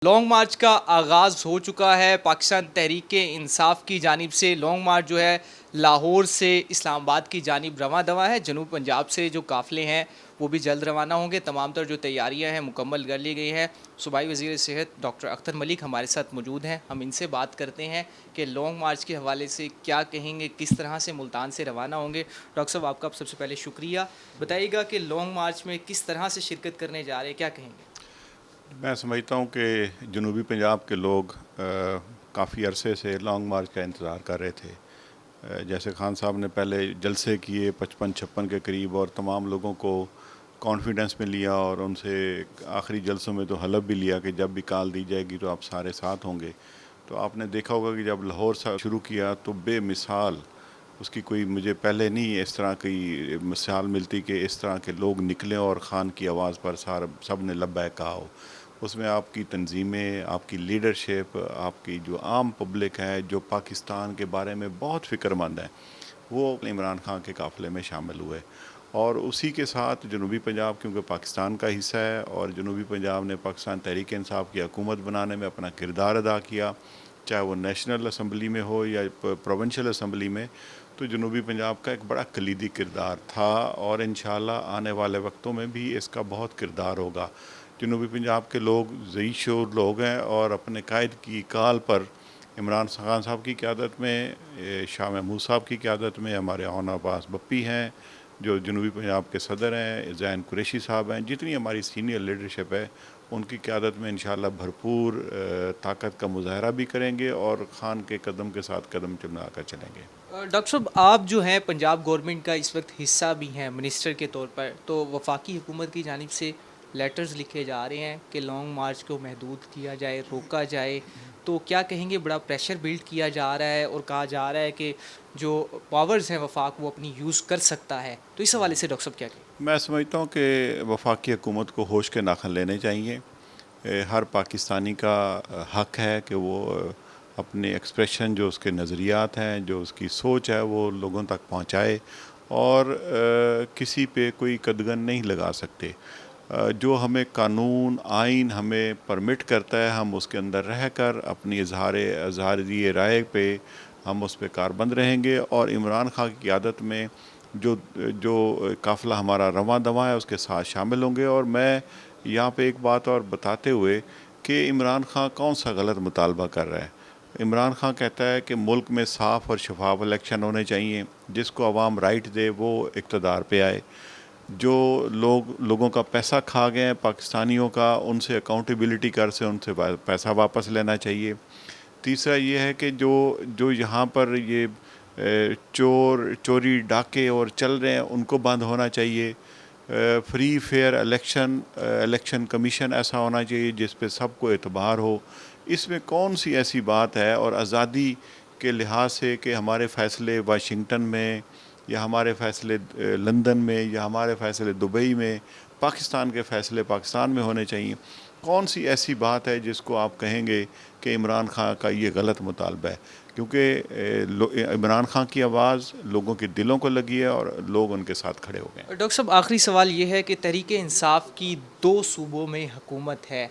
Long march کا آغاز ہو چکا ہے۔ پاکستان تحریک انصاف کی جانب سے لانگ مارچ جو ہے لاہور سے اسلام آباد کی جانب رواں دواں ہے۔ جنوب پنجاب سے جو قافلے ہیں وہ بھی جلد روانہ ہوں گے۔ تمام تر جو تیاریاں ہیں مکمل کر لی گئی ہیں۔ صوبائی وزیر صحت ڈاکٹر اختر ملک ہمارے ساتھ موجود ہیں، ہم ان سے بات کرتے ہیں کہ لانگ مارچ کے حوالے سے کیا کہیں گے، کس طرح سے ملتان سے روانہ ہوں گے۔ ڈاکٹر صاحب آپ کا سب سے پہلے شکریہ، بتائیے گا کہ لانگ مارچ میں کس طرح سے شرکت کرنے جا رہے ہیں، کیا کہیں گے؟ میں سمجھتا ہوں کہ جنوبی پنجاب کے لوگ کافی عرصے سے لانگ مارچ کا انتظار کر رہے تھے۔ جیسے خان صاحب نے پہلے جلسے کیے 55-56 کے قریب، اور تمام لوگوں کو کانفیڈنس میں لیا، اور ان سے آخری جلسوں میں تو حلف بھی لیا کہ جب بھی کال دی جائے گی تو آپ سارے ساتھ ہوں گے۔ تو آپ نے دیکھا ہوگا کہ جب لاہور سے شروع کیا تو بے مثال، اس کی کوئی مجھے پہلے نہیں اس طرح کی مثال ملتی کہ اس طرح کے لوگ نکلیں اور خان کی آواز پر سب نے لبیک کہا ہو۔ اس میں آپ کی تنظیمیں، آپ کی لیڈرشپ، آپ کی جو عام پبلک ہے جو پاکستان کے بارے میں بہت فکر مند ہے، وہ عمران خان کے قافلے میں شامل ہوئے۔ اور اسی کے ساتھ جنوبی پنجاب کیونکہ پاکستان کا حصہ ہے، اور جنوبی پنجاب نے پاکستان تحریک انصاف کی حکومت بنانے میں اپنا کردار ادا کیا، چاہے وہ نیشنل اسمبلی میں ہو یا پروونشل اسمبلی میں، تو جنوبی پنجاب کا ایک بڑا کلیدی کردار تھا، اور انشاءاللہ آنے والے وقتوں میں بھی اس کا بہت کردار ہوگا۔ جنوبی پنجاب کے لوگ ذہین شعور لوگ ہیں، اور اپنے قائد کی کال پر عمران خان صاحب کی قیادت میں، شاہ محمود صاحب کی قیادت میں، ہمارے اون عباس بپی ہیں جو جنوبی پنجاب کے صدر ہیں، زین قریشی صاحب ہیں، جتنی ہماری سینئر لیڈرشپ ہے ان کی قیادت میں انشاءاللہ بھرپور طاقت کا مظاہرہ بھی کریں گے، اور خان کے قدم کے ساتھ قدم چملا کر چلیں گے۔ ڈاکٹر صاحب آپ جو ہیں پنجاب گورنمنٹ کا اس وقت حصہ بھی ہیں منسٹر کے طور پر، تو وفاقی حکومت کی جانب سے لیٹرز لکھے جا رہے ہیں کہ لانگ مارچ کو محدود کیا جائے، روکا جائے، تو کیا کہیں گے؟ بڑا پریشر بلڈ کیا جا رہا ہے اور کہا جا رہا ہے کہ جو پاورز ہیں وفاق وہ اپنی یوز کر سکتا ہے، تو اس حوالے سے ڈاکٹر صاحب کیا کہیں؟ میں سمجھتا ہوں کہ وفاقی حکومت کو ہوش کے ناخن لینے چاہیے۔ ہر پاکستانی کا حق ہے کہ وہ اپنے ایکسپریشن، جو اس کے نظریات ہیں، جو اس کی سوچ ہے، وہ لوگوں تک پہنچائے، اور کسی پہ کوئی قدغن نہیں لگا سکتے۔ جو ہمیں قانون آئین ہمیں پرمٹ کرتا ہے، ہم اس کے اندر رہ کر اپنی اظہاری رائے پہ ہم اس پہ کاربند رہیں گے، اور عمران خان کی قیادت میں جو قافلہ ہمارا رواں دواں ہے اس کے ساتھ شامل ہوں گے۔ اور میں یہاں پہ ایک بات اور بتاتے ہوئے کہ عمران خان کون سا غلط مطالبہ کر رہا ہے۔ عمران خان کہتا ہے کہ ملک میں صاف اور شفاف الیکشن ہونے چاہیے، جس کو عوام رائٹ دے وہ اقتدار پہ آئے۔ جو لوگوں کا پیسہ کھا گئے ہیں پاکستانیوں کا، ان سے اکاؤنٹیبلٹی ان سے پیسہ واپس لینا چاہیے۔ تیسرا یہ ہے کہ جو یہاں پر یہ چوری ڈاکے اور چل رہے ہیں ان کو بند ہونا چاہیے۔ فری فیئر الیکشن کمیشن ایسا ہونا چاہیے جس پہ سب کو اعتبار ہو۔ اس میں کون سی ایسی بات ہے؟ اور آزادی کے لحاظ سے کہ ہمارے فیصلے واشنگٹن میں، یا ہمارے فیصلے لندن میں، یا ہمارے فیصلے دبئی میں، پاکستان کے فیصلے پاکستان میں ہونے چاہیے۔ کون سی ایسی بات ہے جس کو آپ کہیں گے کہ عمران خان کا یہ غلط مطالبہ ہے؟ کیونکہ عمران خان کی آواز لوگوں کے دلوں کو لگی ہے، اور لوگ ان کے ساتھ کھڑے ہو گئے ہیں۔ ڈاکٹر صاحب آخری سوال یہ ہے کہ تحریک انصاف کی 2 صوبوں میں حکومت ہے،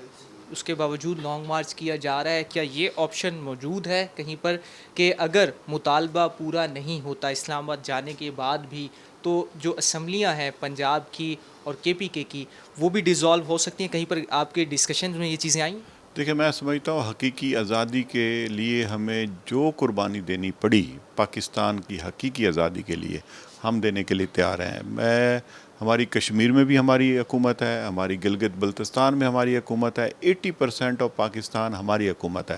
اس کے باوجود لانگ مارچ کیا جا رہا ہے، کیا یہ آپشن موجود ہے کہیں پر کہ اگر مطالبہ پورا نہیں ہوتا اسلام آباد جانے کے بعد بھی، تو جو اسمبلیاں ہیں پنجاب کی اور KPK کی وہ بھی ڈیزالو ہو سکتی ہیں؟ کہیں پر آپ کے ڈسکشن میں یہ چیزیں آئیں؟ دیکھیں، میں سمجھتا ہوں حقیقی آزادی کے لیے ہمیں جو قربانی دینی پڑی پاکستان کی حقیقی آزادی کے لیے، ہم دینے کے لیے تیار ہیں۔ ہماری کشمیر میں بھی ہماری حکومت ہے، ہماری گلگت بلتستان میں ہماری حکومت ہے، 80% آف پاکستان ہماری حکومت ہے،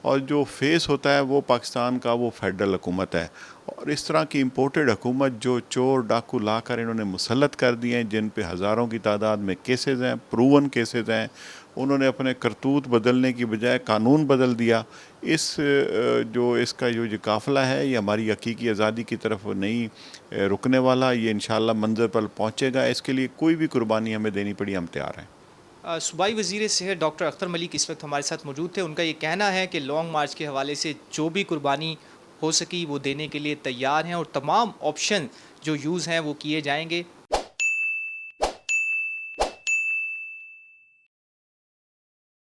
اور جو فیس ہوتا ہے وہ پاکستان کا وہ فیڈرل حکومت ہے۔ اور اس طرح کی امپورٹڈ حکومت جو چور ڈاکو لا کر انہوں نے مسلط کر دیے ہیں، جن پہ ہزاروں کی تعداد میں کیسز ہیں، پروون کیسز ہیں، انہوں نے اپنے کرتوت بدلنے کی بجائے قانون بدل دیا۔ اس کا جو قافلہ ہے یہ ہماری حقیقی آزادی کی طرف نہیں رکنے والا، یہ انشاءاللہ منزل پر پہنچے گا۔ اس کے لیے کوئی بھی قربانی ہمیں دینی پڑی، ہم تیار ہیں۔ صوبائی وزیر صحت ڈاکٹر اختر ملک اس وقت ہمارے ساتھ موجود تھے، ان کا یہ کہنا ہے کہ لانگ مارچ کے حوالے سے جو بھی قربانی ہو سکی وہ دینے کے لیے تیار ہیں، اور تمام آپشن جو یوز ہیں وہ کیے جائیں گے۔